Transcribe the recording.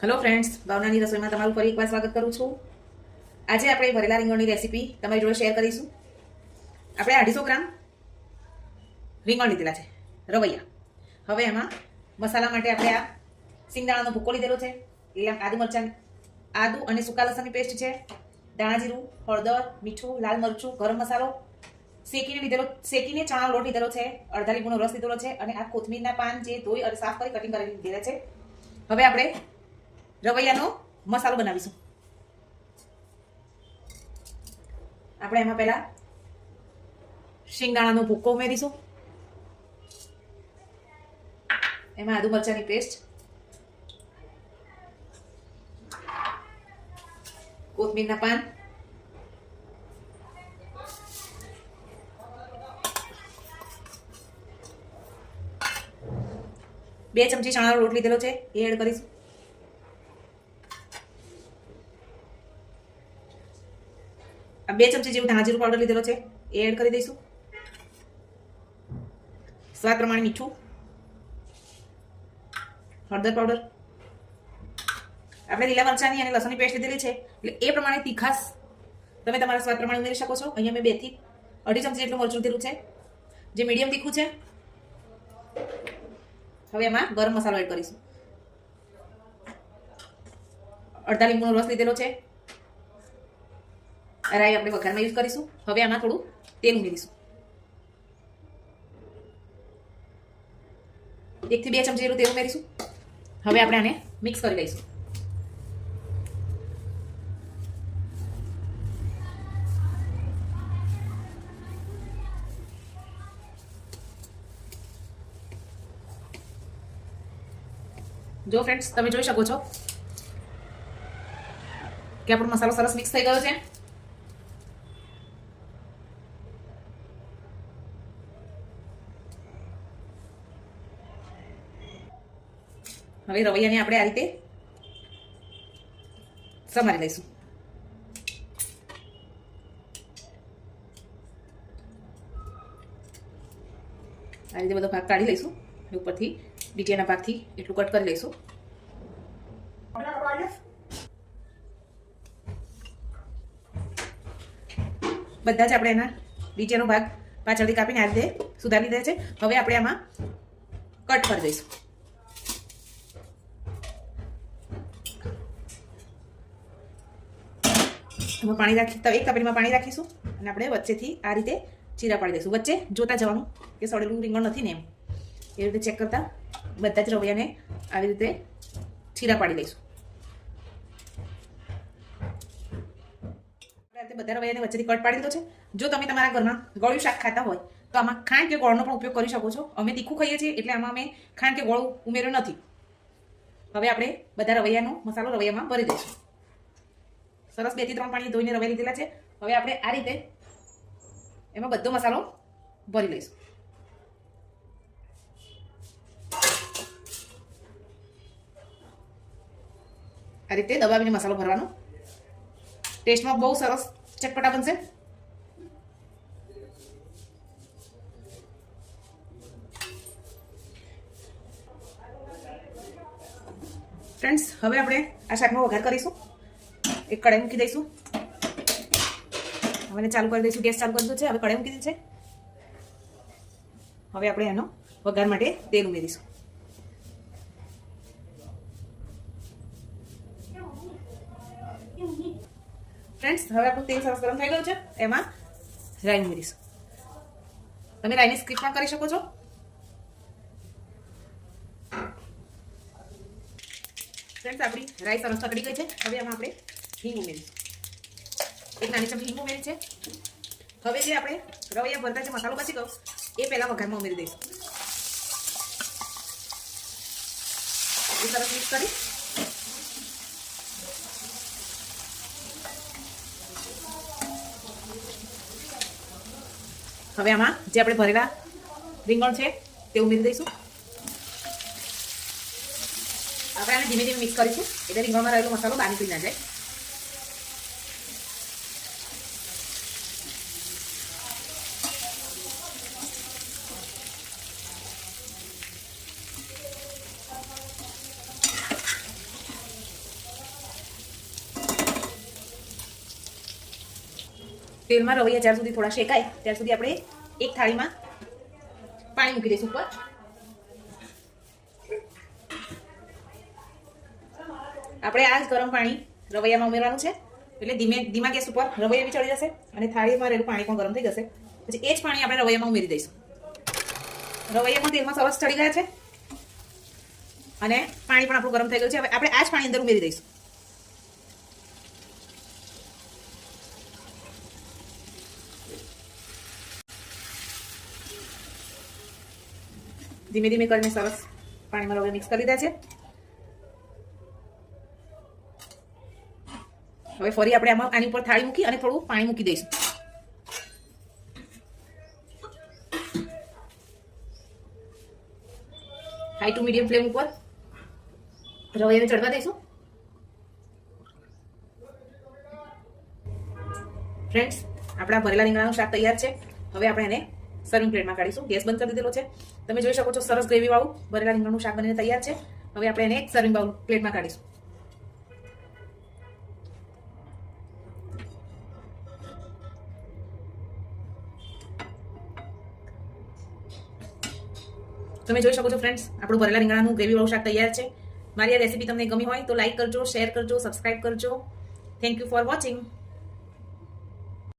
Hello friends, ભાવનાની રસોઈમાં તમારું ફરી એકવાર સ્વાગત કરું છું. આજે આપણે ભરેલા રીંગણની રેસીપી તમારી જોડે શેર કરીશું. આપણે 250 ગ્રામ રીંગણ લીધેલા છે, રવૈયા. હવે એમાં મસાલા માટે આપણે આ સિંગદાણાનો ભૂકો લીધેલો છે, લીલા આદુ અને સૂકા લસણની પેસ્ટ છે, ધાણા જીરું, હળદર, મીઠું, લાલ મરચું, ગરમ મસાલો, શેકીને ચણાનો લોટ લીધેલો છે, અડધા લીંબુનો રસ લીધેલો છે અને આ કોથમીરના પાન જે ધોઈ અને સાફ કરી કટિંગ કરી લીધેલા છે. હવે આપણે રવૈયાનો મસાલો બનાવીશું. આપણે એમાં પહેલા શિંગદાણાનો ભૂકો ઉમેરીશું, એમાં આદુ મરચાંની પેસ્ટ, કોથમીરના પાન, બે ચમચી ચણાનો લોટ લીધેલો છે એ એડ કરીશું. બે ચમચી જેવું ધાણા જીરું પાવડર લીધેલો છે એ એડ કરી દઈશું. સ્વાદ પ્રમાણે મીઠું, હળદર પાવડર. આપણે લીલા મરચાંની અને લસણની પેસ્ટ લીધેલી છે એટલે એ પ્રમાણે તીખાસ તમે તમારા સ્વાદ પ્રમાણે ઉમેરી શકો છો. અહીંયા મેં 2 થી 2.5 ચમચી જેટલું મરચું લીધેલું છે જે મીડિયમ તીખું છે. હવે એમાં ગરમ મસાલો એડ કરીશું. અડધા લીંબુનો રસ લીધેલો છે. રાઈ આપણે વઘારમાં યુઝ કરીશું. હવે આમાં થોડું તેલ ઉમેરીશું. 1 થી 2 ચમચી જેટલું તેલ ઉમેરીશું. હવે આપણે આને મિક્સ કરી લઈશું. જો ફ્રેન્ડ્સ, તમે જોઈ શકો છો કે આપણો મસાલો સરસ મિક્સ થઈ ગયો છે. હવે રવૈયાને આપણે આ રીતે સમારી લઈશું. આ રીતે બધો ભાગ કાઢી લઈશું. ઉપરથી ડીટીયાના ભાગથી એટલું કટ કરી લઈશું. બધા જ આપણે એના ડીટીયાનો ભાગ પાછળથી કાપીને આ રીતે સુધારી દે છે. હવે આપણે આમાં કટ કરી દઈશું. એમાં પાણી એક તપેલીમાં પાણી રાખીશું અને આપણે વચ્ચેથી આ રીતે ચીરા પાડી દઈશું. વચ્ચે જોતા જવાનું કે સડેલું રીંગણ નથી ને એમ. એ રીતે ચેક કરતા બધા જ રવૈયાને આવી રીતે ચીરા પાડી લઈશું. બધા રવૈયાને વચ્ચેથી કટ પાડી દીધો છે. જો તમે તમારા ઘરમાં ગળ્યું શાક ખાતા હોય તો આમાં ખાંડ કે ગોળનો પણ ઉપયોગ કરી શકો છો. અમે તીખું ખાઈએ છીએ એટલે આમાં અમે ખાંડ કે ગોળ ઉમેર્યો નથી. હવે આપણે બધા રવૈયાનો મસાલો રવૈયામાં ભરી દઈશું. સરસ 2 થી 3 પાણી ધોઈને રવૈયા લીધેલા છે. હવે આપણે આ રીતે એમાં બધો મસાલો ભરી લઈશું. આ રીતે દબાવીને મસાલો ભરવાનો. ટેસ્ટમાં બહુ સરસ ચટપટા બનશે. ફ્રેન્ડ્સ, હવે આપણે આ શાકનો વઘાર કરીશું. એક કઢાઈ મૂકી દઈશું. હવે ચાલુ કરી દઈશું. ગેસ ચાલુ કરી દીધો છે. હવે કઢાઈ મૂકી દીધી છે. હવે આપણે એનો વઘાર માટે તેલ ઉમેરીશું. ફ્રેન્ડ્સ, હવે આપણું તેલ સરસ ગરમ થઈ ગયું છે. એમાં રાઈ ઉમેરીશું. તમે રાઈને સ્કીપ પણ કરી શકો છો. ફ્રેન્ડ્સ, આપણી રાઈ સરસ તકડી ગઈ છે. હવે એમાં આપણે હિંગ ઉમેરીશું. 1 નાની ચમચી હિંગ ઉમેરી છે. હવે જે આપણે રવૈયા ભરતા જે મસાલો બચી ગયો એ પહેલા વઘારમાં ઉમેરી દઈશું. એ સરસ મિક્સ કરી હવે આમાં જે આપણે ભરેલા રીંગણ છે તે ઉમેરી દઈશું. આપણે આને ધીમે ધીમે મિક્સ કરીશું એટલે રીંગણમાં રહેલો મસાલો બહાર નીકળી ના જાય. તેલમાં રવૈયા જ્યાર સુધી થોડા શેકાય ત્યાર સુધી આપણે એક થાળીમાં પાણી મૂકી દઈશું ઉપર. આપણે આ જ ગરમ પાણી રવૈયામાં ઉમેરવાનું છે, એટલે ધીમા ગેસ ઉપર રવૈયા બી ચડી જશે અને થાળીમાં રહેલું પાણી પણ ગરમ થઈ જશે. પછી એ જ પાણી આપણે રવૈયામાં ઉમેરી દઈશું. રવૈયા પણ તેલમાં સરસ ચડી ગયા છે અને પાણી પણ આપણું ગરમ થઈ ગયું છે. હવે આપણે આ જ પાણી અંદર ઉમેરી દઈશું. ધીમે ધીમે કરીને સરસ પાણીમાં રવૈયા મિક્સ કરી દીધા છે. હવે ફરી આપણે આની ઉપર થાળી મૂકી અને થોડું પાણી મૂકી દઈશું. હાઈ ટુ મીડિયમ ફ્લેમ ઉપર રવૈયાને ચડવા દઈશું. ફ્રેન્ડ્સ, આપણા ભરેલા રીંગણાનું શાક તૈયાર છે. હવે આપણે એને સર્વિંગ પ્લેટમાં કાઢીશું. ગેસ બંધ કરી દીધેલો છે. તમે જોઈ શકો છો સરસ ગ્રેવી વાળું ભરેલા રીંગણાનું શાક બનીને તૈયાર છે. હવે આપણે એને એક સર્વિંગ બાઉલ પ્લેટમાં કાઢીશું. તમે જોઈ શકો છો ફ્રેન્ડ્સ, આપણું ભરેલા રીંગણાનું ગ્રેવી વાળું શાક તૈયાર છે. મારી આ રેસીપી તમને ગમી હોય તો લાઈક કરજો, શેર કરજો, સબસ્ક્રાઇબ કરજો. Thank you for watching.